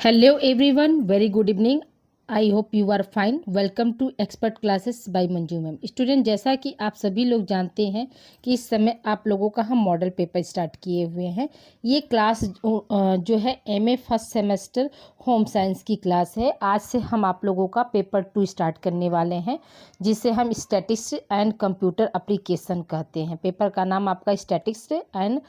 Hello everyone, very good evening. I hope you are fine. Welcome to expert classes by Manju ma'am. Student, जैसा कि आप सभी लोग जानते हैं कि इस समय आप लोगों का हम मॉडल पेपर स्टार्ट किए हुए हैं. ये क्लास जो है MA first semester home science की क्लास है. आज से हम आप लोगों का पेपर 2 स्टार्ट करने वाले हैं, जिसे हम स्टैटिक्स एंड कंप्यूटर एप्लीकेशन कहते हैं. पेपर का नाम आपका स्टैटिक्स एंड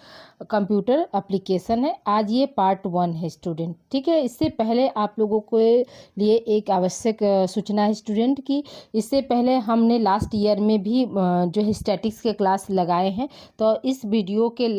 कंप्यूटर एप्लीकेशन है. आज ये पार्ट 1 है स्टूडेंट. ठीक है, इससे पहले आप लोगों को लिए एक आवश्यक सूचना है स्टूडेंट की. इससे पहले हमने लास्ट ईयर में भी जो है स्टैटिक्स के क्लास लगाए हैं. तो इस वीडियो के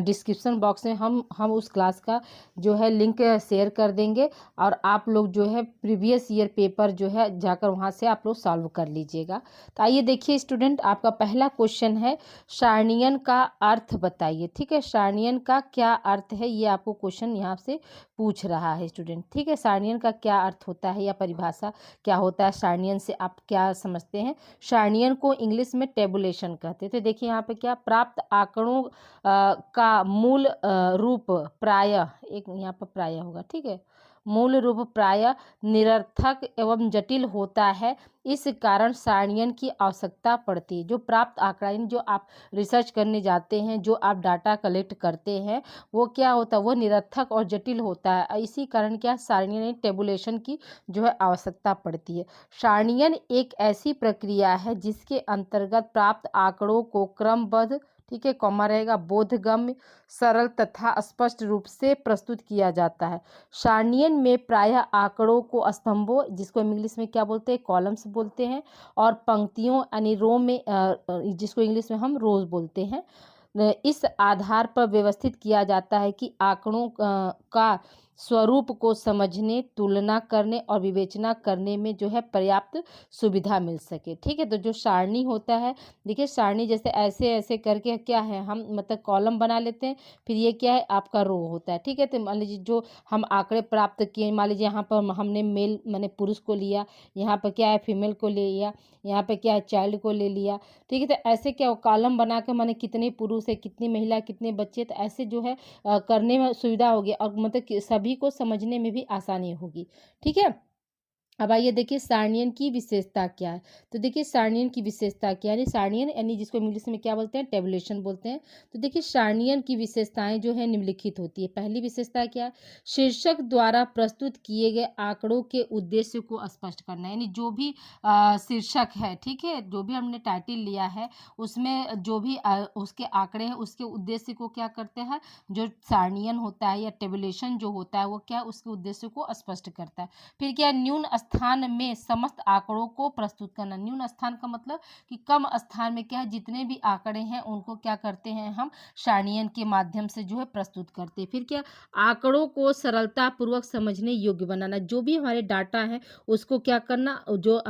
डिस्क्रिप्शन बॉक्स में हम उस क्लास का जो है लिंक शेयर कर देंगे, और आप लोग जो है प्रीवियस ईयर पेपर जो है जाकर वहाँ से आप लोग सॉल्व कर लीजिएगा. तो आइए देखिए स्टूडेंट, आपका पहला क्वेश्चन है सारणियन का अर्थ बताइए. ठीक है, सारणियन का क्या अर्थ है, ये आपको क्वेश्चन यहाँ से पूछ रहा है स्टूडेंट. ठीक है, सारणियन का क्या अर्थ होता है या परिभाषा क्या होता है सारणियन से, आप क्या समझते हैं. सारणियन को इंग्लिश में टेबुलेशन कहते हैं. तो देखिए यहाँ पे क्या, प्राप्त आंकड़ों का मूल रूप प्रायः, एक यहाँ पर प्रायः होगा. ठीक है, मूल रूप प्रायः निरर्थक एवं जटिल होता है. इस कारण सारणियन की आवश्यकता पड़ती है. जो प्राप्त आंकड़ा, जो आप रिसर्च करने जाते हैं, जो आप डाटा कलेक्ट करते हैं, वो क्या होता है, वो निरर्थक और जटिल होता है. इसी कारण क्या, सारणियन टेबुलेशन की जो है आवश्यकता पड़ती है. सारणियन एक ऐसी प्रक्रिया है जिसके अंतर्गत प्राप्त आंकड़ों को क्रमबद्ध, ठीक है, कॉमा रहेगा, बोधगम्य, सरल तथा स्पष्ट रूप से प्रस्तुत किया जाता है. सारणियन में प्रायः आंकड़ों को स्तंभों, जिसको इंग्लिश में क्या बोलते हैं, कॉलम्स बोलते हैं, और पंक्तियों यानी रो में, जिसको इंग्लिश में हम रोज बोलते हैं, इस आधार पर व्यवस्थित किया जाता है कि आंकड़ों का स्वरूप को समझने, तुलना करने और विवेचना करने में जो है पर्याप्त सुविधा मिल सके. ठीक है, तो जो सारणी होता है, देखिए सारणी जैसे ऐसे ऐसे करके क्या है, हम मतलब कॉलम बना लेते हैं, फिर ये क्या है आपका रो होता है. ठीक है, तो मान लीजिए जो हम आंकड़े प्राप्त किए, मान लीजिए यहाँ पर हमने मेल माने पुरुष को लिया, यहाँ पर क्या है फीमेल को ले लिया, यहाँ पे क्या है चाइल्ड को ले लिया. ठीक है, तो ऐसे क्या कॉलम बना के माने कितने पुरुष है, कितनी महिला, कितने बच्चे, तो ऐसे जो है करने में सुविधा होगी, और मतलब कि सभी को समझने में भी आसानी होगी. ठीक है, अब आइए देखिए सारणियन की विशेषता क्या है. तो देखिए सारणियन की विशेषता क्या है, सारणियन यानी जिसको इंग्लिश में क्या बोलते हैं, टेबुलेशन बोलते हैं. तो देखिए सारणियन की विशेषताएं जो है निम्नलिखित होती है. पहली विशेषता क्या है, शीर्षक द्वारा प्रस्तुत किए गए आंकड़ों के उद्देश्य को स्पष्ट करना. यानी जो भी शीर्षक है, ठीक है, जो भी हमने टाइटल लिया है, उसमें जो भी उसके आंकड़े हैं, उसके उद्देश्य को क्या करते हैं, जो सारणियन होता है या टेबुलेशन जो होता है, वो क्या उसके उद्देश्य को स्पष्ट करता है. फिर क्या, न्यून स्थान में समस्त आंकड़ों को प्रस्तुत करना. न्यून स्थान का मतलब कि कम स्थान में क्या है, जितने भी आंकड़े हैं उनको क्या करते हैं हम सारणियन के माध्यम से जो है प्रस्तुत करते हैं. फिर क्या, आंकड़ों को सरलता पूर्वक समझने योग्य बनाना. जो भी हमारे डाटा है उसको क्या करना, जो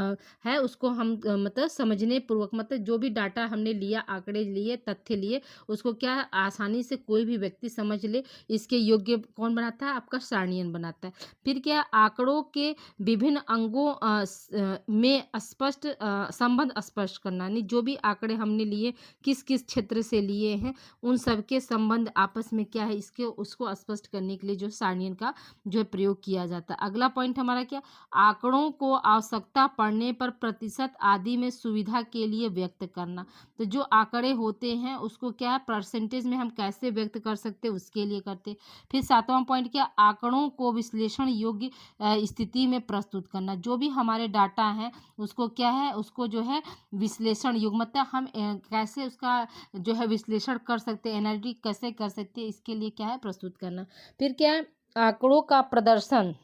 है उसको हम मतलब समझने पूर्वक, मतलब जो भी डाटा हमने लिया, आंकड़े लिए, तथ्य लिए, उसको क्या है आसानी से कोई भी व्यक्ति समझ ले, इसके योग्य कौन बनाता है, आपका सारणियन बनाता है. फिर क्या, आंकड़ों के विभिन्न अंगों में स्पष्ट संबंध स्पष्ट करना. यानी जो भी आंकड़े हमने लिए, किस किस क्षेत्र से लिए हैं, उन सब के संबंध आपस में क्या है, इसके उसको स्पष्ट करने के लिए जो सारणियन का जो है प्रयोग किया जाता है. अगला पॉइंट हमारा क्या, आंकड़ों को आवश्यकता पड़ने पर प्रतिशत आदि में सुविधा के लिए व्यक्त करना. तो जो आंकड़े होते हैं उसको क्या है परसेंटेज में हम कैसे व्यक्त कर सकते हैं, उसके लिए करते. फिर 7वां पॉइंट क्या, आंकड़ों को विश्लेषण योग्य स्थिति में प्रस्तुत करना. जो भी हमारे डाटा हैं उसको क्या है, उसको जो है विश्लेषण योग्य, मतलब हम कैसे उसका जो है विश्लेषण कर सकते हैं, एनालिटिक कैसे कर सकते हैं, इसके लिए क्या है प्रस्तुत करना. फिर क्या है, आंकड़ों का प्रदर्शन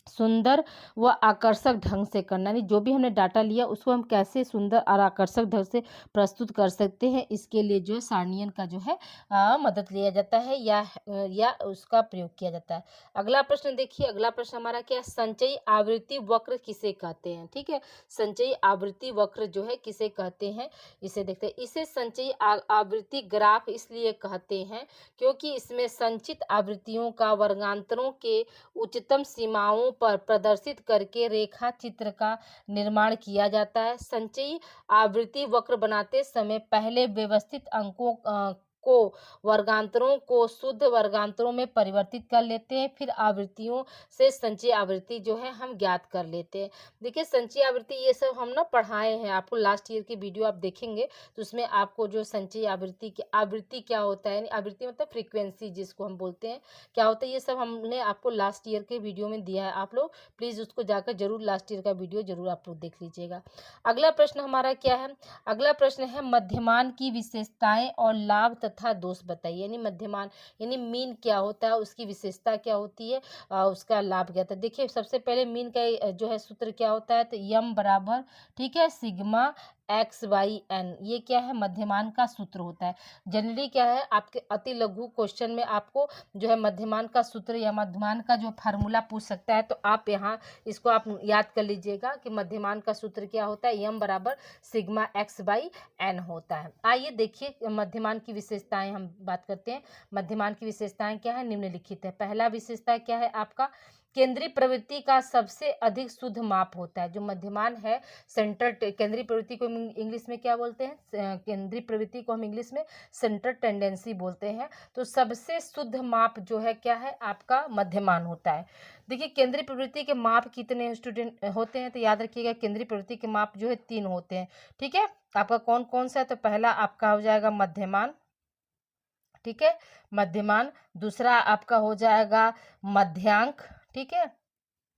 सुंदर व आकर्षक ढंग से करना. यानी जो भी हमने डाटा लिया उसको हम कैसे सुंदर और आकर्षक ढंग से प्रस्तुत कर सकते हैं, इसके लिए जो है सारणियन का जो है मदद लिया जाता है या उसका प्रयोग किया जाता है. अगला प्रश्न देखिए, अगला प्रश्न हमारा क्या है, संचयी आवृत्ति वक्र किसे कहते हैं. ठीक है, संचयी आवृत्ति वक्र जो है किसे कहते हैं, इसे देखते हैं. इसे संचयी आवृत्ति ग्राफ इसलिए कहते हैं क्योंकि इसमें संचित आवृत्तियों का वर्गांतरों के उच्चतम सीमाओं पर प्रदर्शित करके रेखा चित्र का निर्माण किया जाता है. संचयी आवृत्ति वक्र बनाते समय पहले व्यवस्थित अंकों को वर्गांतरों को शुद्ध वर्गांतरों में परिवर्तित कर लेते हैं, फिर आवृत्तियों से संचयी आवृत्ति जो है हम ज्ञात कर लेते हैं। देखिए संचयी आवृत्ति ये सब हम ना पढ़ाए हैं आपको, लास्ट ईयर की वीडियो आप देखेंगे तो उसमें आपको जो संचयी आवृत्ति की आवृत्ति क्या होता है, यानी आवृत्ति मतलब फ्रीक्वेंसी जिसको हम बोलते हैं, क्या होता है, ये सब हमने आपको लास्ट ईयर के वीडियो में दिया है। आप लोग प्लीज़ उसको जाकर जरूर लास्ट ईयर का वीडियो जरूर आप लोग देख लीजिएगा। अगला प्रश्न हमारा क्या है, अगला प्रश्न है मध्यमान की विशेषताएं और लाभ तथा दोष बताइए। यानी मध्यमान यानी मीन क्या होता है, उसकी विशेषता क्या होती है, उसका लाभ क्या था। देखिए सबसे पहले मीन का जो है सूत्र क्या होता है, तो यम बराबर, ठीक है, सिग्मा एक्स वाई एन, ये क्या है, मध्यमान का सूत्र होता है। जनरली क्या है आपके अति लघु क्वेश्चन में आपको जो है मध्यमान का सूत्र या मध्यमान का जो फार्मूला पूछ सकता है, तो आप यहाँ इसको आप याद कर लीजिएगा कि मध्यमान का सूत्र क्या होता है, यम बराबर सिग्मा एक्स बाई एन होता है। आइए देखिए मध्यमान की विशेषताएं हम बात करते हैं। मध्यमान की विशेषताएं क्या है, निम्नलिखित है। पहला विशेषता क्या है आपका, केंद्रीय प्रवृत्ति का सबसे अधिक शुद्ध माप होता है। जो मध्यमान है सेंटर, केंद्रीय प्रवृत्ति को इंग्लिश में क्या बोलते हैं, केंद्रीय प्रवृत्ति को हम इंग्लिश में सेंटर टेंडेंसी बोलते हैं। तो सबसे शुद्ध माप जो है क्या है आपका, मध्यमान होता है। देखिए केंद्रीय प्रवृत्ति के माप कितने स्टूडेंट होते हैं, तो याद रखिएगा केंद्रीय प्रवृत्ति के माप जो है 3 होते हैं। ठीक है, आपका कौन कौन सा है, तो पहला आपका हो जाएगा मध्यमान, ठीक है, मध्यमान। दूसरा आपका हो जाएगा मध्यांक, ठीक है,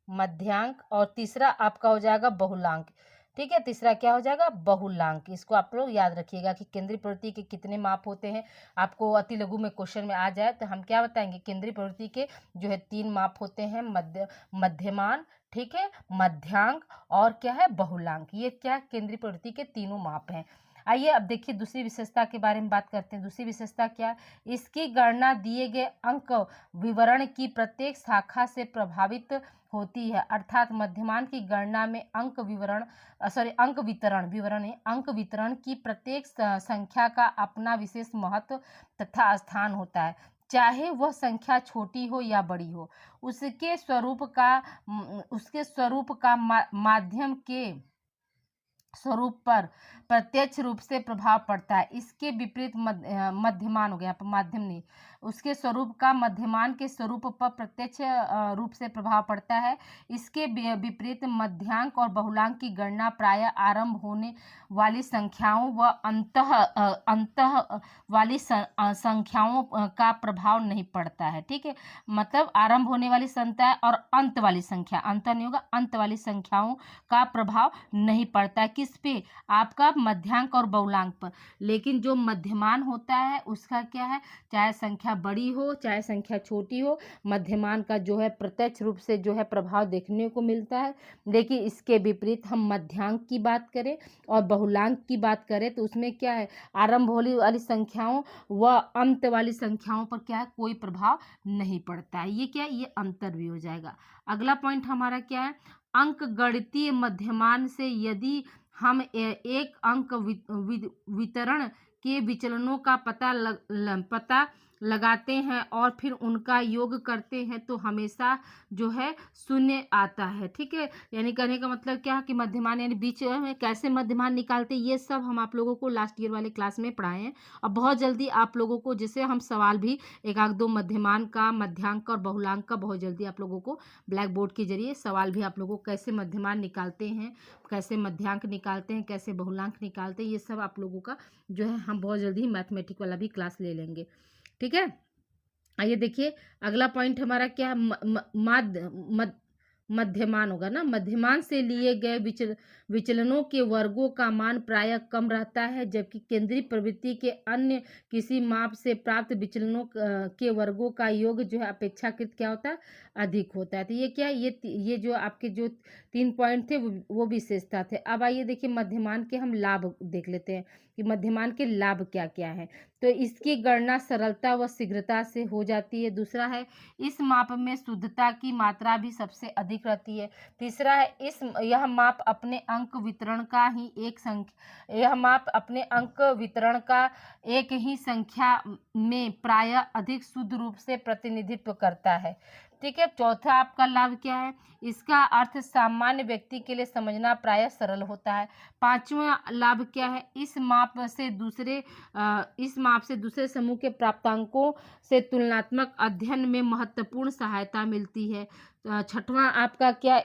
मध्यांक। और तीसरा आपका हो जाएगा बहुलांक, ठीक है, तीसरा क्या हो जाएगा, बहुलांक। इसको आप लोग याद रखिएगा कि केंद्रीय प्रवृत्ति के कितने माप होते हैं। आपको अति लघु में क्वेश्चन में आ जाए तो हम क्या बताएंगे, केंद्रीय प्रवृत्ति के जो है 3 माप होते हैं, मध्यमान, ठीक है, मध्यांक और क्या है, बहुलांक। ये क्या केंद्रीय प्रवृत्ति के तीनों माप हैं। आइए अब देखिए दूसरी विशेषता के बारे में बात करते हैं। दूसरी विशेषता क्या है, इसकी गणना दिए गए अंक विवरण की प्रत्येक शाखा से प्रभावित होती है। अर्थात मध्यमान की गणना में अंक वितरण की प्रत्येक संख्या का अपना विशेष महत्व तथा स्थान होता है, चाहे वह संख्या छोटी हो या बड़ी हो। उसके स्वरूप का माध्यम के स्वरूप पर प्रत्यक्ष रूप से प्रभाव पड़ता है। इसके विपरीत मध्यमान हो गया, यहाँ पर माध्यम नहीं, उसके स्वरूप का मध्यमान के स्वरूप पर प्रत्यक्ष रूप से प्रभाव पड़ता है। इसके विपरीत मध्यांक और बहुलांक की गणना प्रायः आरंभ होने वाली संख्याओं व अंत वाली संख्याओं का प्रभाव नहीं पड़ता है। ठीक है, मतलब आरंभ होने वाली संख्या और अंत वाली संख्या, अंत नहीं होगा, अंत वाली संख्याओं का प्रभाव नहीं पड़ता है। किस पे, आपका मध्यांक और बहुलांक पर। लेकिन जो मध्यमान होता है उसका क्या है, चाहे संख्या बड़ी हो चाहे संख्या छोटी हो, मध्यमान का जो है प्रत्यक्ष रूप से जो है प्रभाव देखने को मिलता है। लेकिन इसके विपरीत हम मध्यांक की बात करें और बहुलांक की बात करें तो उसमें क्या है, आरंभ होने वाली संख्याओं व अंत वाली संख्याओं पर क्या है, कोई प्रभाव नहीं पड़ता है। ये क्या है, ये अंतर भी हो जाएगा। अगला पॉइंट हमारा क्या है, अंक गणितीय मध्यमान से यदि हम एक अंक वितरण के विचलनों का पता लगाते हैं और फिर उनका योग करते हैं तो हमेशा जो है शून्य आता है। ठीक है, यानी कहने का मतलब क्या है कि मध्यमान यानी बीच में कैसे मध्यमान निकालते हैं, ये सब हम आप लोगों को लास्ट ईयर वाले क्लास में पढ़ाए हैं। और बहुत जल्दी आप लोगों को जैसे हम सवाल भी एक आध दो मध्यमान का, मध्यांक और बहुलांक का बहुत जल्दी आप लोगों को ब्लैक बोर्ड के जरिए सवाल भी आप लोगों को कैसे मध्यमान निकालते हैं, कैसे मध्यांक निकालते हैं, कैसे बहुलांक निकालते हैं, ये सब आप लोगों का जो है हम बहुत जल्दी मैथमेटिक वाला भी क्लास ले लेंगे। ठीक है, आइए देखिए अगला पॉइंट हमारा क्या है, मध्यमान होगा ना। मध्यमान से लिए गए विचलनों के वर्गों का मान प्रायः कम रहता है, जबकि केंद्रीय प्रवृत्ति के अन्य किसी माप से प्राप्त विचलनों के वर्गों का योग जो है अपेक्षाकृत क्या होता है, अधिक होता है। तो ये क्या है, ये जो आपके जो 3 पॉइंट थे वो विशेषता थे। अब आइए देखिए मध्यमान के हम लाभ देख लेते हैं कि मध्यमान के लाभ क्या क्या है। तो इसकी गणना सरलता व शीघ्रता से हो जाती है। दूसरा है इस माप में शुद्धता की मात्रा भी सबसे अधिक रहती है। तीसरा है यह माप अपने अंक वितरण का एक ही संख्या में प्रायः अधिक शुद्ध रूप से प्रतिनिधित्व करता है। ठीक है। चौथा आपका लाभ क्या है, इसका अर्थ सामान्य व्यक्ति के लिए समझना प्रायः सरल होता है। पांचवा लाभ क्या है, इस माप से दूसरे समूह के प्राप्तांकों से तुलनात्मक अध्ययन में महत्वपूर्ण सहायता मिलती है। छठवां आपका क्या,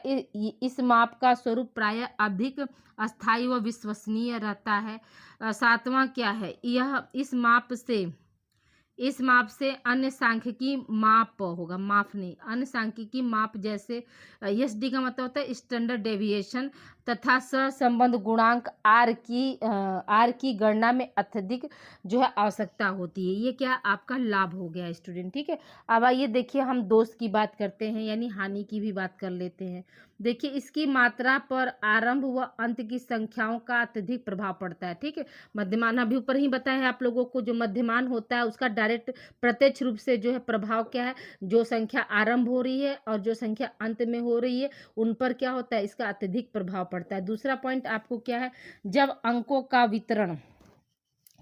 इस माप का स्वरूप प्रायः अधिक अस्थायी व विश्वसनीय रहता है। सातवां क्या है, यह इस माप से अन्य सांख्यिकी माप होगा, माप नहीं, अन्य सांख्यिकी माप जैसे एसडी का मतलब होता है स्टैंडर्ड डेविएशन तथा सहसंबंध गुणांक आर की गणना में अत्यधिक जो है आवश्यकता होती है। ये क्या आपका लाभ हो गया स्टूडेंट, ठीक है। अब आइए देखिए हम दोष की बात करते हैं, यानी हानि की भी बात कर लेते हैं। देखिए इसकी मात्रा पर आरंभ व अंत की संख्याओं का अत्यधिक प्रभाव पड़ता है, ठीक है। मध्यमान अभी ऊपर ही बताया है आप लोगों को, जो मध्यमान होता है उसका डायरेक्ट प्रत्यक्ष रूप से जो है प्रभाव क्या है, जो संख्या आरंभ हो रही है और जो संख्या अंत में हो रही है उन पर क्या होता है, इसका अत्यधिक प्रभाव पड़ता है। दूसरा पॉइंट आपको क्या है, जब अंकों का वितरण,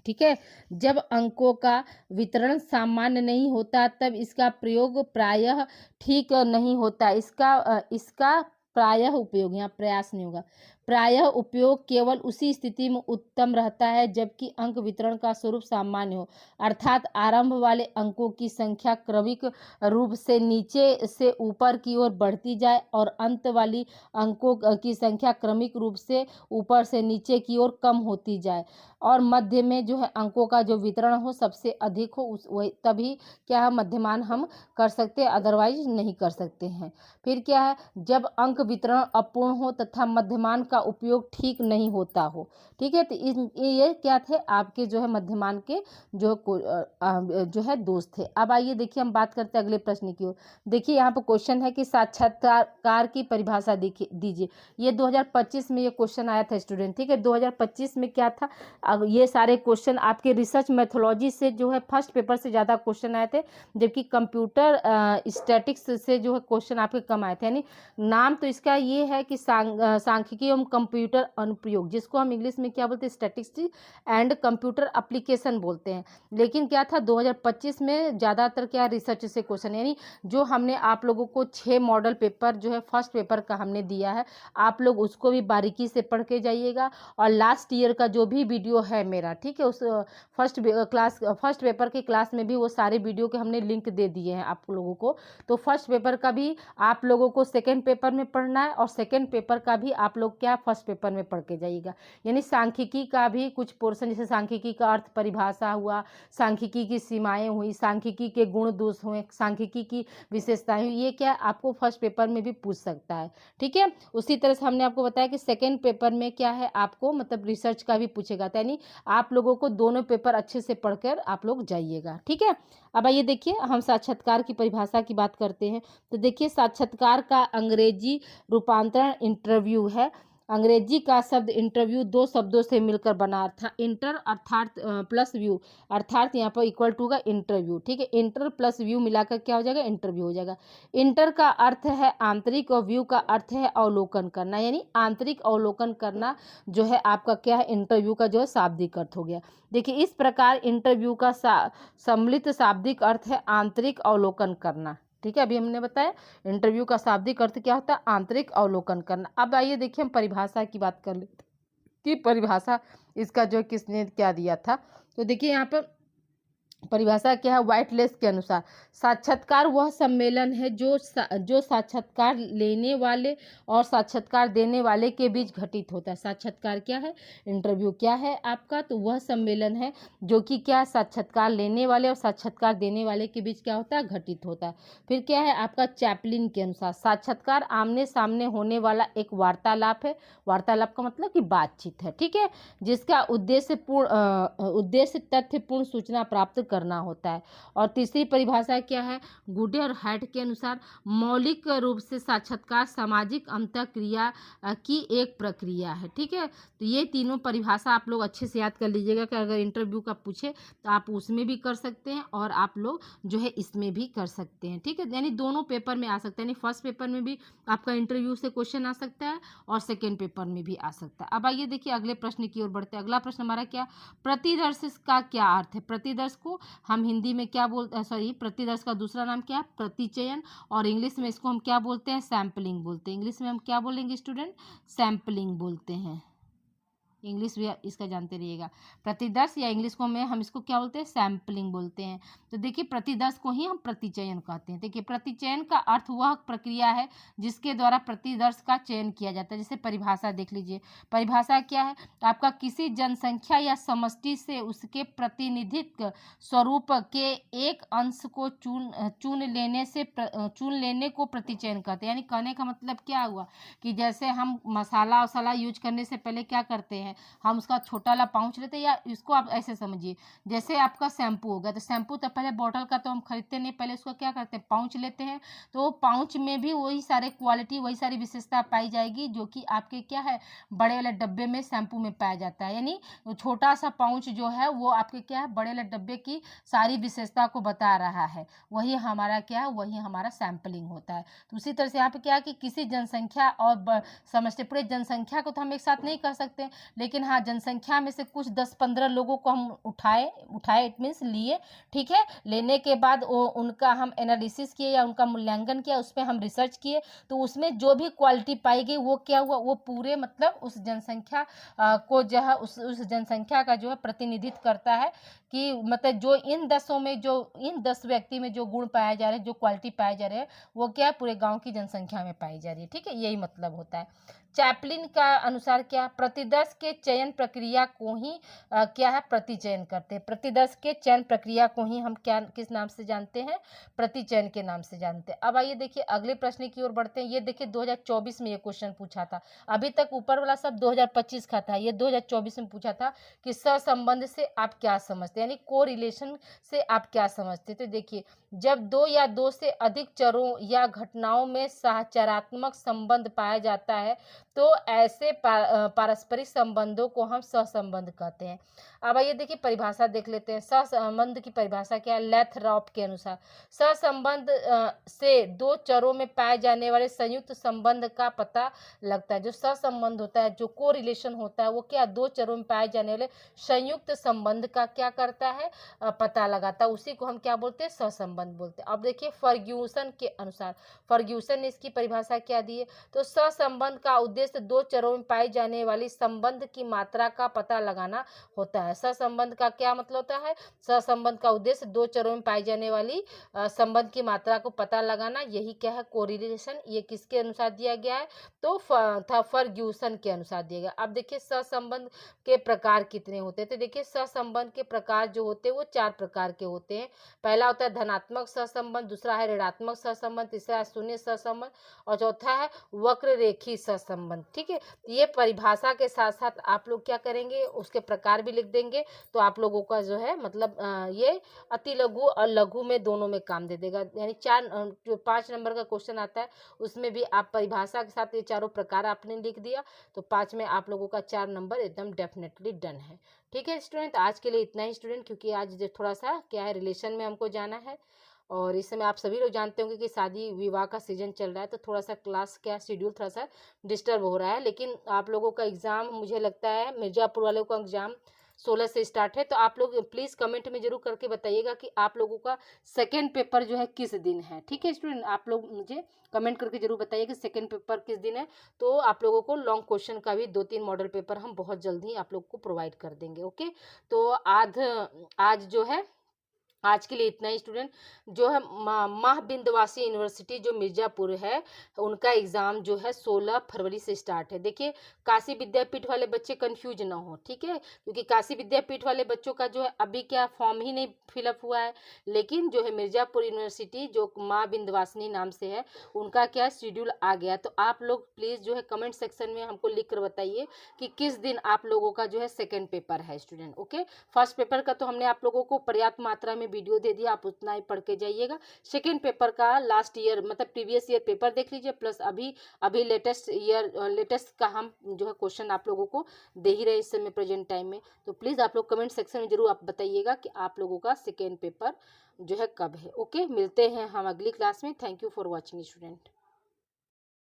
ठीक है, जब अंकों का वितरण सामान्य नहीं होता तब इसका प्रयोग प्रायः ठीक नहीं होता। इसका प्रायः उपयोग, यहाँ प्रयास नहीं होगा, प्रायः उपयोग केवल उसी स्थिति में उत्तम रहता है जबकि अंक वितरण का स्वरूप सामान्य हो, अर्थात आरंभ वाले अंकों की संख्या क्रमिक रूप से नीचे से ऊपर की ओर बढ़ती जाए और अंत वाली अंकों की संख्या क्रमिक रूप से ऊपर से नीचे की ओर कम होती जाए और मध्य में जो है अंकों का जो वितरण हो सबसे अधिक हो, वही तभी क्या है मध्यमान हम कर सकते हैं, अदरवाइज नहीं कर सकते हैं। फिर क्या है, जब अंक वितरण अपूर्ण हो तथा मध्यमान का उपयोग ठीक नहीं होता हो, ठीक है। तो ये क्या थे आपके जो है मध्यमान के जो है दोष थे। अब आइए देखिए हम बात करते हैं अगले प्रश्न की ओर। देखिए यहाँ पर क्वेश्चन है कि साक्षात्कार की परिभाषा दीजिए। ये 2025 में ये क्वेश्चन आया था स्टूडेंट, ठीक है। 2025 में क्या था, अब ये सारे क्वेश्चन आपके रिसर्च मेथोलॉजी से जो है फर्स्ट पेपर से ज़्यादा क्वेश्चन आए थे, जबकि कंप्यूटर स्टैटिक्स से जो है क्वेश्चन आपके कम आए थे। यानी नाम तो इसका ये है कि सांख्यिकी एवं कंप्यूटर अनुप्रयोग, जिसको हम इंग्लिश में क्या बोलते हैं, स्टैटिस्टिक्स एंड कंप्यूटर एप्लीकेशन बोलते हैं। लेकिन क्या था 2025 में ज़्यादातर क्या रिसर्च से क्वेश्चन, यानी जो हमने आप लोगों को 6 मॉडल पेपर जो है फर्स्ट पेपर का हमने दिया है, आप लोग उसको भी बारीकी से पढ़ के जाइएगा और लास्ट ईयर का जो भी वीडियो है मेरा, ठीक है, उस फर्स्ट पेपर के क्लास में भी वो सारे वीडियो के हमने लिंक दे दिए हैं आप लोगों को। तो फर्स्ट पेपर का भी आप लोगों को सेकेंड पेपर में पढ़ना है और सेकेंड पेपर का भी आप लोग क्या फर्स्ट पेपर में पढ़ के जाइएगा। यानी सांख्यिकी का भी कुछ पोर्शन, जैसे सांख्यिकी का अर्थ परिभाषा हुआ, सांख्यिकी की सीमाएं हुई, सांख्यिकी के गुण दोष हुए, सांख्यिकी की विशेषताएं हुई, ये क्या आपको फर्स्ट पेपर में भी पूछ सकता है, ठीक है। उसी तरह से हमने आपको बताया कि सेकेंड पेपर में क्या है आपको मतलब रिसर्च का भी पूछेगा, यानी आप लोगों को दोनों पेपर अच्छे से पढ़कर आप लोग जाइएगा, ठीक है। अब आइए देखिए हम साक्षात्कार की परिभाषा की बात करते हैं। तो देखिए साक्षात्कार का अंग्रेजी रूपांतरण इंटरव्यू है। अंग्रेजी का शब्द इंटरव्यू 2 शब्दों से मिलकर बना था, इंटर अर्थात प्लस व्यू, अर्थात यहाँ पर इक्वल टू का इंटरव्यू, ठीक है। इंटर प्लस व्यू मिलाकर क्या हो जाएगा, इंटरव्यू हो जाएगा। इंटर का अर्थ है आंतरिक और व्यू का अर्थ है अवलोकन करना, यानी आंतरिक अवलोकन करना जो है आपका क्या है, इंटरव्यू का जो है शाब्दिक अर्थ हो गया। देखिए इस प्रकार इंटरव्यू का सम्मिलित शाब्दिक अर्थ है आंतरिक अवलोकन करना, ठीक है। अभी हमने बताया इंटरव्यू का शाब्दिक अर्थ क्या होता है, आंतरिक अवलोकन करना। अब आइए देखिए हम परिभाषा की बात कर लेते कि परिभाषा इसका जो किसने क्या दिया था। तो देखिए यहाँ पर परिभाषा क्या है, व्हाइटलेस के अनुसार साक्षात्कार वह सम्मेलन है जो साक्षात्कार लेने वाले और साक्षात्कार देने वाले के बीच घटित होता है। साक्षात्कार क्या है, इंटरव्यू क्या है आपका, तो वह सम्मेलन है जो कि क्या साक्षात्कार लेने वाले और साक्षात्कार देने वाले के बीच क्या होता है, घटित होता है। फिर क्या है आपका चैपलिन के अनुसार साक्षात्कार आमने सामने होने वाला एक वार्तालाप है। वार्तालाप का मतलब कि बातचीत है, ठीक है, जिसका उद्देश्य तथ्यपूर्ण सूचना प्राप्त करना होता है। और तीसरी परिभाषा क्या है, गुडे और हैट के अनुसार मौलिक रूप से साक्षात्कार सामाजिक अंतःक्रिया की एक प्रक्रिया है, ठीक है। तो ये तीनों परिभाषा आप लोग अच्छे से याद कर लीजिएगा कि अगर इंटरव्यू का पूछे तो आप उसमें भी कर सकते हैं और आप लोग जो है इसमें भी कर सकते हैं, ठीक है। यानी दोनों पेपर में आ सकता है, यानी फर्स्ट पेपर में भी आपका इंटरव्यू से क्वेश्चन आ सकता है और सेकेंड पेपर में भी आ सकता है। अब आइए देखिए अगले प्रश्न की ओर बढ़ते हैं। अगला प्रश्न हमारा क्या, प्रतिदर्श का क्या अर्थ है। प्रतिदर्श को इसको हम हिंदी में क्या बोलते, सॉरी, प्रतिदर्श का दूसरा नाम क्या है, प्रतिचयन, और इंग्लिश में इसको हम क्या बोलते हैं, सैम्पलिंग बोलते हैं। इंग्लिश में हम क्या बोलेंगे स्टूडेंट, सैम्पलिंग बोलते हैं। इंग्लिश भी इसका जानते रहिएगा। प्रतिदर्श या इंग्लिश को में हम इसको क्या बोलते हैं, सैम्पलिंग बोलते हैं। तो देखिए प्रतिदर्श को ही हम प्रतिचयन कहते हैं। देखिए प्रतिचयन का अर्थ वह प्रक्रिया है जिसके द्वारा प्रतिदर्श का चयन किया जाता है। जैसे परिभाषा देख लीजिए, परिभाषा क्या है, आपका किसी जनसंख्या या समष्टि से उसके प्रतिनिधित्व स्वरूप के एक अंश को चुन लेने को प्रतिचयन कहते हैं। यानी कहने का मतलब क्या हुआ कि जैसे हम मसाला वसाला यूज करने से पहले क्या करते हैं, हम उसका छोटा वाला पाउच लेते हैं, या इसको आप ऐसे समझिए, जैसे आपका शैम्पू हो गया, तो शैम्पू तो पहले बॉटल का तो हम खरीदते नहीं, पहले उसको क्या करते हैं, पाउच लेते हैं। तो पाउच में भी वही सारे क्वालिटी, वही सारी विशेषता पाई जाएगी जो कि आपके क्या है, बड़े वाले डब्बे में शैम्पू में पाया जाता है। यानी छोटा सा पाउच जो है वो आपके क्या है, बड़े वाले डब्बे की सारी विशेषता को बता रहा है। वही हमारा क्या है, वही हमारा सैम्पलिंग होता है। तो उसी तरह से यहाँ पे क्या है कि किसी जनसंख्या और समझते, पूरे जनसंख्या को तो हम एक साथ नहीं कर सकते, लेकिन हाँ जनसंख्या में से कुछ 10-15 लोगों को हम उठाए इट मीन्स लिए, ठीक है। लेने के बाद उनका हम एनालिसिस किए या उनका मूल्यांकन किया, उस पर हम रिसर्च किए, तो उसमें जो भी क्वालिटी पाई गई वो क्या हुआ, वो पूरे मतलब उस जनसंख्या को जो है उस जनसंख्या का जो है प्रतिनिधित्व करता है कि मतलब जो इन 10 व्यक्ति में जो गुण पाए जा रहे हैं, जो क्वालिटी पाए जा रहे हैं, वो क्या पूरे गांव की जनसंख्या में पाई जा रही है, ठीक है। यही मतलब होता है। चैपलिन का अनुसार क्या, प्रतिदर्श के चयन प्रक्रिया को ही क्या है, प्रतिचयन करते हैं। प्रतिदर्श के चयन प्रक्रिया को ही हम क्या किस नाम से जानते हैं, प्रतिचयन के नाम से जानते हैं। अब आइए देखिए अगले प्रश्न की ओर बढ़ते हैं। ये देखिए 2024 में ये क्वेश्चन पूछा था। अभी तक ऊपर वाला सब 2025 का था, ये 2024 में पूछा था कि सहसंबंध से आप क्या समझते हैं, यानी को रिलेशन से आप क्या समझते हैं। तो देखिए जब दो या दो से अधिक चरों या घटनाओं में सहचरात्मक संबंध पाया जाता है तो ऐसे पारस्परिक संबंधों को हम सहसंबंध कहते हैं। अब आइए देखिए परिभाषा देख लेते हैं। सहसंबंध की परिभाषा क्या है, लेथरॉप के अनुसार सहसंबंध से दो चरों में पाए जाने वाले संयुक्त संबंध का पता लगता है। जो सहसंबंध होता है, जो को रिलेशन होता है, वो क्या दो चरों में पाए जाने वाले संयुक्त संबंध का क्या करता है, पता लगाता है। उसी को हम क्या बोलते हैं, सहसंबंध बोलते हैं। अब देखिए फर्ग्यूसन के अनुसार, फर्ग्यूसन ने इसकी परिभाषा क्या दी है, तो सहसंबंध का उद्देश्य दो चरों में पाई जाने वाली संबंध की मात्रा का पता लगाना होता है। सहसंबंध का क्या मतलब होता है, सहसंबंध का उद्देश्य दो चरों में पाई जाने वाली संबंध की मात्रा को पता लगाना, यही क्या है, कोरिलेशन। ये किसके अनुसार दिया गया है, तो फर्ग्यूसन के अनुसार दिया गया। अब देखिए सहसंबंध के प्रकार कितने होते हैं, तो देखिए सहसंबंध के प्रकार जो होते हैं वो 4 प्रकार के होते हैं। पहला होता है धनात्मक सहसंबंध, दूसरा है ऋणात्मक सहसंबंध, तीसरा है शून्य सहसंबंध, और चौथा है वक्र रेखी सहसंबंध, ठीक है। ये परिभाषा के साथ साथ आप लोग क्या करेंगे, उसके प्रकार भी लिख देंगे, तो आप लोगों का जो है मतलब ये अति लघु और लघु में दोनों में काम दे देगा। यानी जो 5 नंबर का क्वेश्चन आता है उसमें भी आप परिभाषा के साथ ये चारों प्रकार आपने लिख दिया, तो 5 में आप लोगों का 4 नंबर एकदम डेफिनेटली डन है। ठीक है स्टूडेंट, आज के लिए इतना ही स्टूडेंट, क्योंकि आज थोड़ा सा क्या है, रिलेशन में हमको जाना है, और इस समय आप सभी लोग जानते होंगे कि शादी विवाह का सीजन चल रहा है, तो थोड़ा सा क्लास क्या शेड्यूल थोड़ा सा डिस्टर्ब हो रहा है। लेकिन आप लोगों का एग्ज़ाम, मुझे लगता है मिर्ज़ापुर वालों का एग्ज़ाम 16 से स्टार्ट है, तो आप लोग प्लीज़ कमेंट में जरूर करके बताइएगा कि आप लोगों का सेकेंड पेपर जो है किस दिन है। ठीक है स्टूडेंट, आप लोग मुझे कमेंट करके जरूर बताइए कि सेकेंड पेपर किस दिन है, तो आप लोगों को लॉन्ग क्वेश्चन का भी 2-3 मॉडल पेपर हम बहुत जल्दी आप लोग को प्रोवाइड कर देंगे। ओके, तो आज जो है, आज के लिए इतना ही स्टूडेंट। जो है माह बिंदवासी यूनिवर्सिटी जो मिर्ज़ापुर है, उनका एग्ज़ाम जो है 16 फरवरी से स्टार्ट है। देखिए काशी विद्यापीठ वाले बच्चे कंफ्यूज ना हो, ठीक है, क्योंकि काशी विद्यापीठ वाले बच्चों का जो है अभी क्या फॉर्म ही नहीं फिलअप हुआ है, लेकिन जो है मिर्ज़ापुर यूनिवर्सिटी जो माँ बिंदवासिनी नाम से है, उनका क्या शेड्यूल आ गया। तो आप लोग प्लीज़ जो है कमेंट सेक्शन में हमको लिख कर बताइए कि किस दिन आप लोगों का जो है सेकेंड पेपर है स्टूडेंट। ओके, फर्स्ट पेपर का तो हमने आप लोगों को पर्याप्त मात्रा में वीडियो दे दिया, आप उतना ही पढ़ के जाइएगा। सेकेंड पेपर का लास्ट ईयर मतलब प्रीवियस ईयर पेपर देख लीजिए, प्लस अभी लेटेस्ट का हम जो है क्वेश्चन आप लोगों को दे ही रहे इस समय प्रेजेंट टाइम में। तो प्लीज़ आप लोग कमेंट सेक्शन में जरूर आप बताइएगा कि आप लोगों का सेकेंड पेपर जो है कब है। ओके, मिलते हैं हम अगली क्लास में। Thank you for watching student.